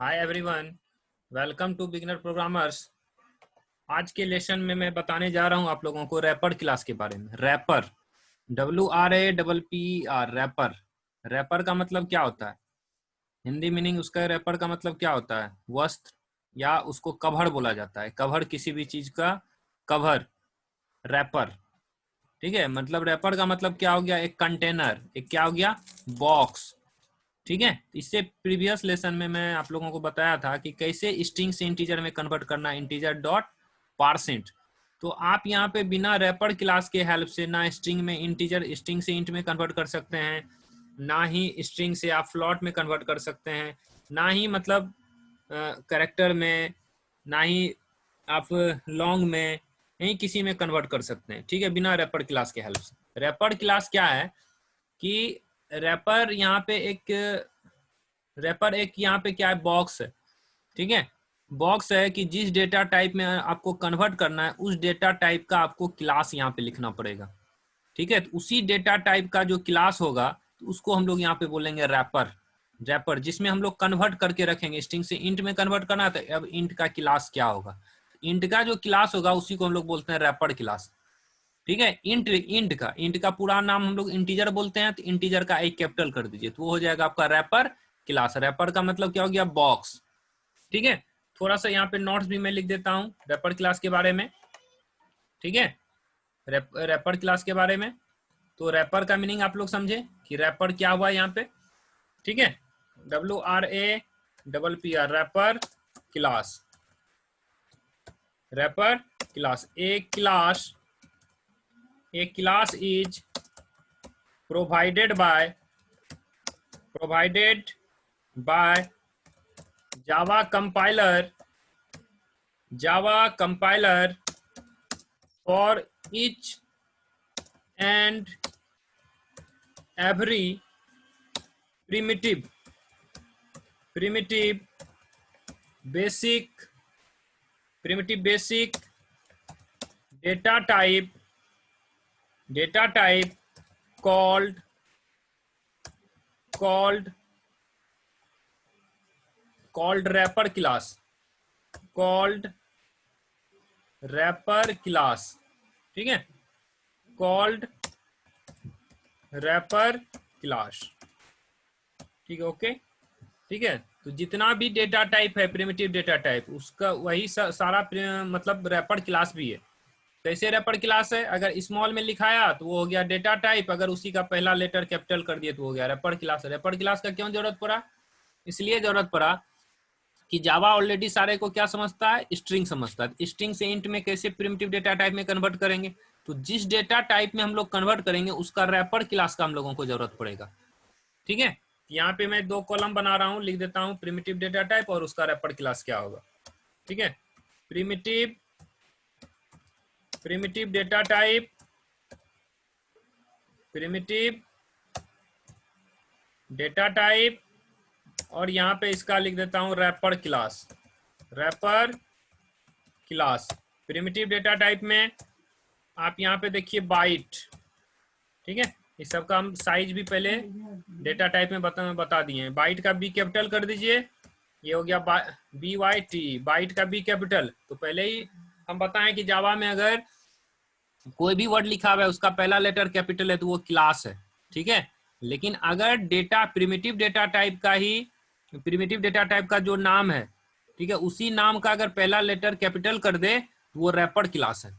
Hi everyone, welcome to beginner programmers. आज के lesson में मैं बताने जा रहा हूं आप लोगों को रैपर क्लास के बारे में। Wrapper, WRAPPER, wrapper. रैपर का मतलब क्या होता है? हिंदी मीनिंग उसका रैपर का मतलब क्या होता है? वस्त्र, या उसको कवर बोला जाता है। कवर, किसी भी चीज का कवर, रैपर। ठीक है, मतलब रैपर का मतलब क्या हो गया? एक कंटेनर, एक क्या हो गया? बॉक्स। ठीक है, इससे प्रीवियस लेसन में मैं आप लोगों को बताया था कि कैसे स्ट्रिंग से इंटीजर में कन्वर्ट करना, इंटीजर डॉट पारसेंट। तो आप यहाँ पे बिना रैपर क्लास के हेल्प से ना स्ट्रिंग में इंटीजर, स्ट्रिंग से इंट में कन्वर्ट कर सकते हैं, ना ही स्ट्रिंग से आप फ्लॉट में कन्वर्ट कर सकते हैं, ना ही मतलब कैरेक्टर में, ना ही आप लॉन्ग में, नहीं किसी में कन्वर्ट कर सकते हैं। ठीक है, बिना रैपर क्लास के हेल्प से। रैपर क्लास क्या है कि रैपर यहाँ पे एक, रैपर एक यहाँ पे क्या है? बॉक्स है। ठीक है, बॉक्स है कि जिस डेटा टाइप में आपको कन्वर्ट करना है उस डेटा टाइप का आपको क्लास यहाँ पे लिखना पड़ेगा। ठीक है, तो उसी डेटा टाइप का जो क्लास होगा तो उसको हम लोग यहाँ पे बोलेंगे रैपर। रैपर जिसमें हम लोग कन्वर्ट करके रखेंगे, स्ट्रिंग से इंट में कन्वर्ट करना है तो अब इंट का क्लास क्या होगा? इंट का जो क्लास होगा उसी को हम लोग बोलते हैं रैपर क्लास। ठीक है, इंट इंट का पूरा नाम हम लोग इंटीजर बोलते हैं, तो इंटीजर का एक कैपिटल कर दीजिए तो वो हो जाएगा आपका रैपर क्लास। रैपर का मतलब क्या हो गया? बॉक्स। ठीक है, थोड़ा सा यहाँ पे नोट्स भी मैं लिख देता हूँ रैपर क्लास के बारे में। ठीक है, रैपर क्लास के बारे में। तो रैपर का मीनिंग आप लोग समझे कि रैपर क्या हुआ यहाँ पे। ठीक है, WRAPPER, wrapper class. Wrapper class, a class is provided by Java compiler for each and every primitive basic data type called wrapper class, ठीक है, called wrapper class। ठीक है, ओके। ठीक है, तो जितना भी डेटा टाइप है, प्रिमिटिव डेटा टाइप, उसका वही सारा मतलब रैपर क्लास भी है। कैसे रैपर क्लास है? अगर स्मॉल में लिखाया तो वो हो गया डेटा टाइप, अगर उसी का पहला लेटर कैपिटल कर दिए तो हो गया रैपर क्लास। रैपर क्लास का क्यों जरूरत पड़ा? इसलिए जरूरत पड़ा कि जावा ऑलरेडी सारे को क्या समझता है? स्ट्रिंग समझता है। स्ट्रिंग से इंट में कैसे प्रिमिटिव डेटा टाइप में कन्वर्ट करेंगे? तो जिस डेटा टाइप में हम लोग कन्वर्ट करेंगे उसका रैपर क्लास का हम लोगों को जरूरत पड़ेगा। ठीक है, यहाँ पे मैं 2 कॉलम बना रहा हूँ, लिख देता हूँ प्रिमिटिव डेटा टाइप और उसका रैपर क्लास क्या होगा। ठीक है, प्रिमिटिव डेटा टाइप, और यहाँ पे इसका लिख देता हूँ wrapper class. Primitive data type में आप यहाँ पे देखिए बाइट। ठीक है, इस सब का हम साइज भी पहले डेटा टाइप में बता दिए हैं। बाइट का बी कैपिटल कर दीजिए, ये हो गया BYT, बाइट का बी कैपिटल। तो पहले ही हम बताएं कि जावा में अगर कोई भी वर्ड लिखा हुआ है उसका पहला लेटर कैपिटल है तो वो क्लास है। ठीक है, लेकिन अगर डेटा प्रिमिटिव डेटा टाइप का जो नाम है, ठीक है, उसी नाम का अगर पहला लेटर कैपिटल कर दे तो वो रैपर क्लास है।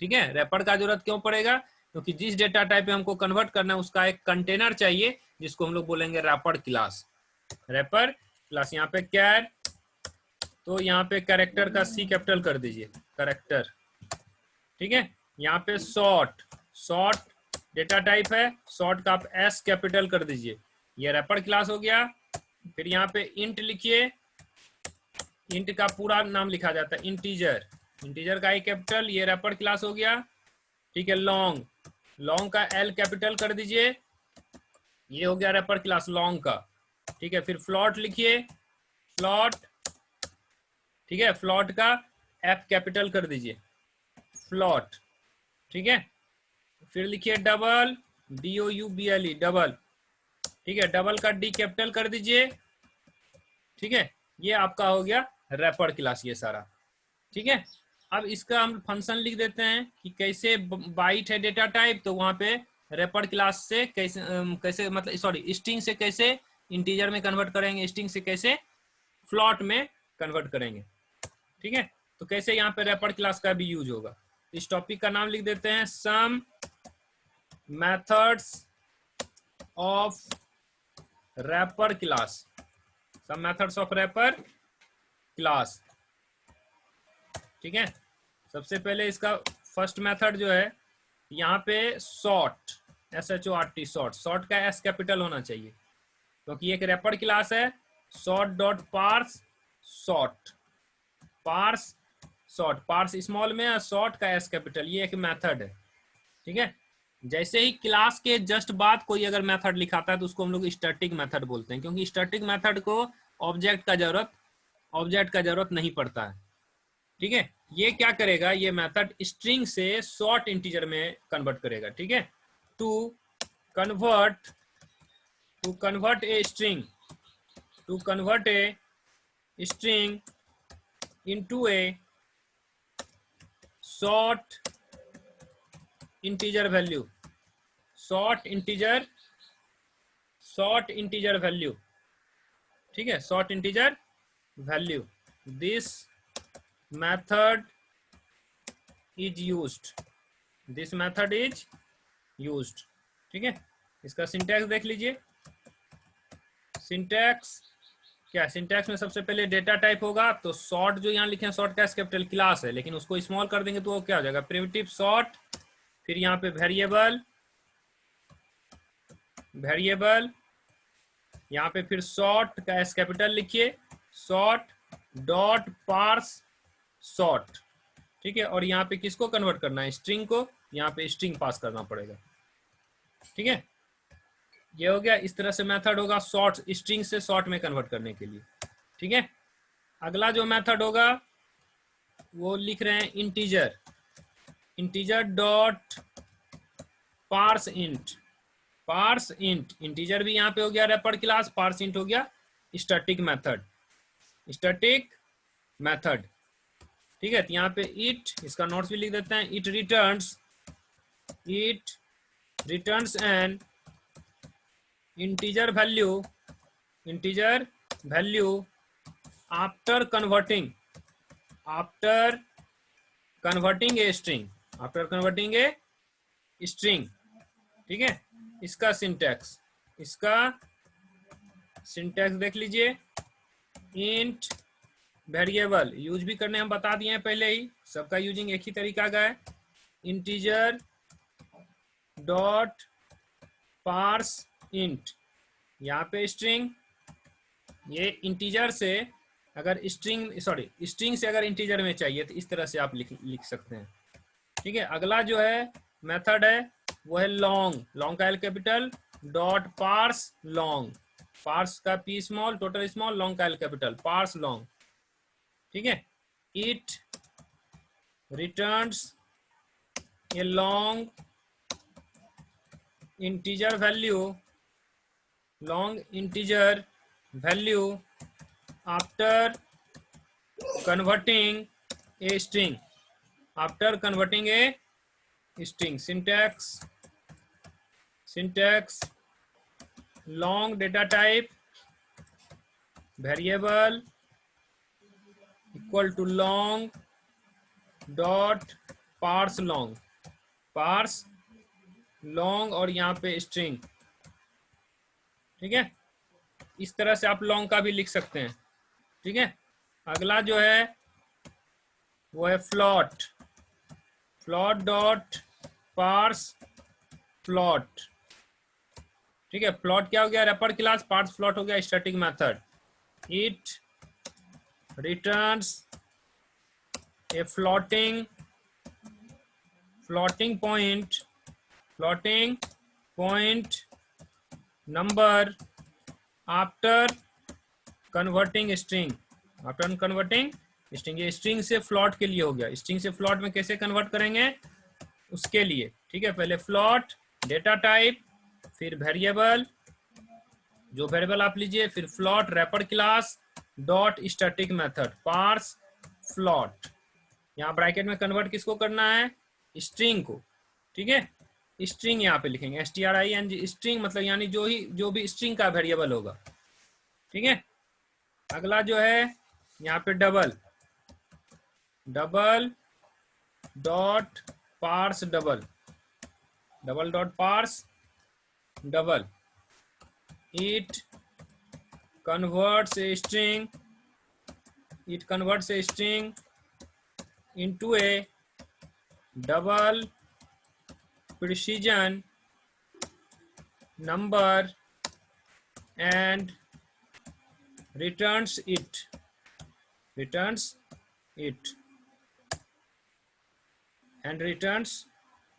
ठीक है, रैपर का जरूरत क्यों पड़ेगा? क्योंकि जिस डेटा टाइप पे हमको कन्वर्ट करना है उसका एक कंटेनर चाहिए जिसको हम लोग बोलेंगे रैपर क्लास। रैपर क्लास, यहाँ पे कैर, तो यहाँ पे कैरेक्टर का C कैपिटल कर दीजिए, कैरेक्टर। ठीक है, यहाँ पे शॉर्ट डेटा टाइप है, शॉर्ट का आप S कैपिटल कर दीजिए, ये रैपर क्लास हो गया। फिर यहाँ पे इंट लिखिए, इंट का पूरा नाम लिखा जाता है इंटीजर का I कैपिटल, ये रैपर क्लास हो गया। ठीक है, लॉन्ग का L कैपिटल कर दीजिए, ये हो गया रैपर क्लास लॉन्ग का। ठीक है, फिर फ्लॉट लिखिए, ठीक है, फ्लॉट का F कैपिटल कर दीजिए, फ्लॉट। ठीक है, फिर लिखिए डबल, DOUBLE, डबल। ठीक है, डबल का D कैपिटल कर दीजिए। ठीक है, ये आपका हो गया रैपर क्लास ये सारा, ठीक है। अब इसका हम फंक्शन लिख देते हैं कि कैसे बाइट है डेटा टाइप, तो वहां पे रैपर क्लास से कैसे कैसे मतलब सॉरी स्ट्रिंग से कैसे इंटीजर में कन्वर्ट करेंगे, स्ट्रिंग से कैसे फ्लॉट में कन्वर्ट करेंगे, ठीक है। तो कैसे यहाँ पे रैपर क्लास का भी यूज होगा, इस टॉपिक का नाम लिख देते हैं some methods of wrapper class, some methods of wrapper class, ठीक है। सबसे पहले इसका फर्स्ट मेथड जो है यहाँ पे सॉर्ट, SHORT, सॉर्ट, सॉर्ट का S कैपिटल होना चाहिए क्योंकि एक रैपर क्लास है। Short dot parse short, parse short, parse small में और सॉर्ट का S कैपिटल, ये एक मेथड है, ठीक है। जैसे ही क्लास के जस्ट बाद कोई अगर मेथड लिखाता है तो उसको हम लोग स्टैटिक मेथड बोलते हैं, क्योंकि स्टैटिक मेथड को ऑब्जेक्ट का जरूरत नहीं पड़ता है, ठीक है। ये क्या करेगा, ये मेथड स्ट्रिंग से शॉर्ट इंटीजर में कन्वर्ट करेगा, ठीक है। To convert a string into a short integer value, short integer value, ठीक है, short integer value. This method is used, ठीक है। इसका सिंटैक्स देख लीजिए। सिंटैक्स क्या, सिंटैक्स में सबसे पहले डेटा टाइप होगा, तो शॉर्ट जो यहाँ लिखे हैं शॉर्ट का कैपिटल क्लास है, लेकिन उसको स्मॉल कर देंगे तो वो क्या हो जाएगा, प्रिमिटिव शॉर्ट, फिर यहाँ पे वेरिएबल, यहाँ पे फिर शॉर्ट का एस कैपिटल लिखिए, शॉर्ट डॉट पार्स शॉर्ट, ठीक है। और यहाँ पे किसको कन्वर्ट करना है, स्ट्रिंग को, यहाँ पे स्ट्रिंग पास करना पड़ेगा, ठीक है। ये हो गया, इस तरह से मेथड होगा शॉर्ट, स्ट्रिंग से शॉर्ट में कन्वर्ट करने के लिए, ठीक है। अगला जो मेथड होगा वो लिख रहे हैं integer dot parse int, integer भी यहाँ पे हो गया रैपर क्लास, पार्स इंट हो गया स्टैटिक मेथड, ठीक है। तो यहाँ पे इट, इसका नोट्स भी लिख देते हैं, it returns N integer value after converting a string, ठीक है। इसका सिंटैक्स देख लीजिए। इंट वेरिएबल यूज भी करने हम बता दिए हैं पहले ही, सबका यूजिंग एक ही तरीका का है। इंटीजर डॉट पार्स इंट, यहाँ पे स्ट्रिंग, ये इंटीजर से अगर स्ट्रिंग से अगर इंटीजर में चाहिए तो इस तरह से आप लिख सकते हैं, ठीक है। अगला जो है मेथड है वो है लॉन्ग का L capital, dot parse long, parse का P small, total small, long का एल कैपिटल, पार्स लॉन्ग, ठीक है। It returns a long integer value after converting a string, syntax long data type variable equal to long dot parse long और यहाँ पे string, ठीक है। इस तरह से आप लॉन्ग का भी लिख सकते हैं, ठीक है। अगला जो है वो है फ्लॉट डॉट पार्स फ्लॉट, ठीक है। फ्लॉट क्या हो गया, रैपर क्लास, पार्स फ्लॉट हो गया static method. It returns a floating point number after converting string, ये स्ट्रिंग से फ्लॉट के लिए हो गया। स्ट्रिंग से फ्लॉट में कैसे कन्वर्ट करेंगे उसके लिए, ठीक है। पहले फ्लॉट डेटा टाइप, फिर वेरिएबल, जो वेरिएबल आप लीजिए, फिर float wrapper class, dot static method parse float. यहाँ ब्रैकेट में कन्वर्ट किसको करना है, स्ट्रिंग को, ठीक है। स्ट्रिंग यहाँ पे लिखेंगे string, स्ट्रिंग मतलब यानी जो भी स्ट्रिंग का वेरिएबल होगा, ठीक है। अगला जो है यहाँ पे double dot parse double dot parse double, it converts a string into a double precision number and returns it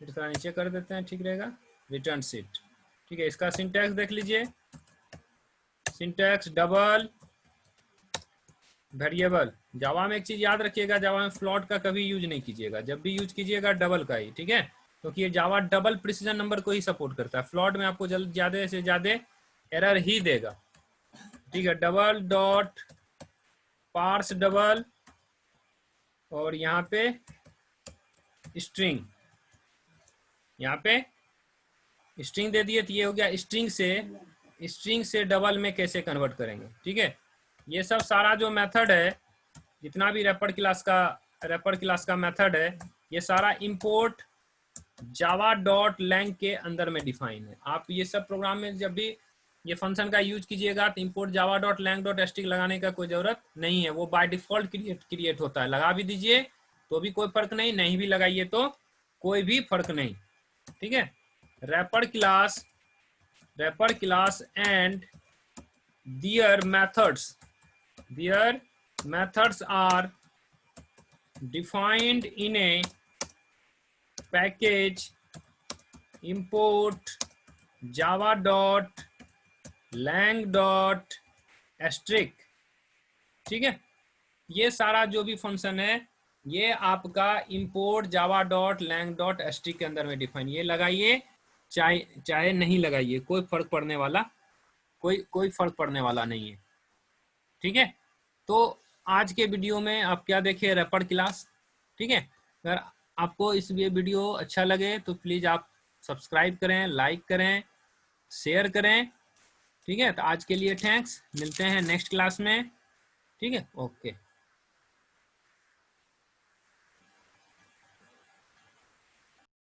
थोड़ा नीचे कर देते हैं, ठीक रहेगा, returns it, ठीक है। इसका सिंटैक्स देख लीजिए, सिंटैक्स डबल वेरिएबल। जावा में एक चीज याद रखिएगा, जावा में फ्लोट का कभी यूज नहीं कीजिएगा, जब भी यूज कीजिएगा डबल का ही, ठीक है, क्योंकि ये जावा डबल प्रिसीजन नंबर को ही सपोर्ट करता है। फ्लोट में आपको ज्यादा से ज्यादा एरर ही देगा, ठीक है। डबल डॉट पार्स डबल और यहाँ पे स्ट्रिंग, यहाँ पे स्ट्रिंग दे दिए, तो ये हो गया स्ट्रिंग से डबल में कैसे कन्वर्ट करेंगे, ठीक है। ये सब सारा जो मेथड है, जितना भी रैपर क्लास का मेथड है, ये सारा इंपोर्ट जावा डॉट लैंग के अंदर में डिफाइन है। आप ये सब प्रोग्राम में जब भी ये फंक्शन का यूज कीजिएगा तो import Java dot lang dot static लगाने का कोई जरूरत नहीं है, वो बाय डिफॉल्ट क्रिएट होता है। लगा भी दीजिए तो भी कोई फर्क नहीं, नहीं भी लगाइए तो कोई भी फर्क नहीं, ठीक है। Wrapper class and their methods are defined in a package import java dot lang dot asterisk, ठीक है। ये सारा जो भी फंक्शन है ये आपका import java dot lang dot asterisk के अंदर में डिफाइन, ये लगाइए चाहे नहीं लगाइए, कोई फर्क पड़ने वाला नहीं है, ठीक है। तो आज के वीडियो में आप क्या देखे, रैपर क्लास, ठीक है। अगर आपको इस वीडियो अच्छा लगे तो प्लीज आप सब्सक्राइब करें, लाइक करें, शेयर करें, ठीक है। तो आज के लिए थैंक्स, मिलते हैं नेक्स्ट क्लास में, ठीक है, ओके।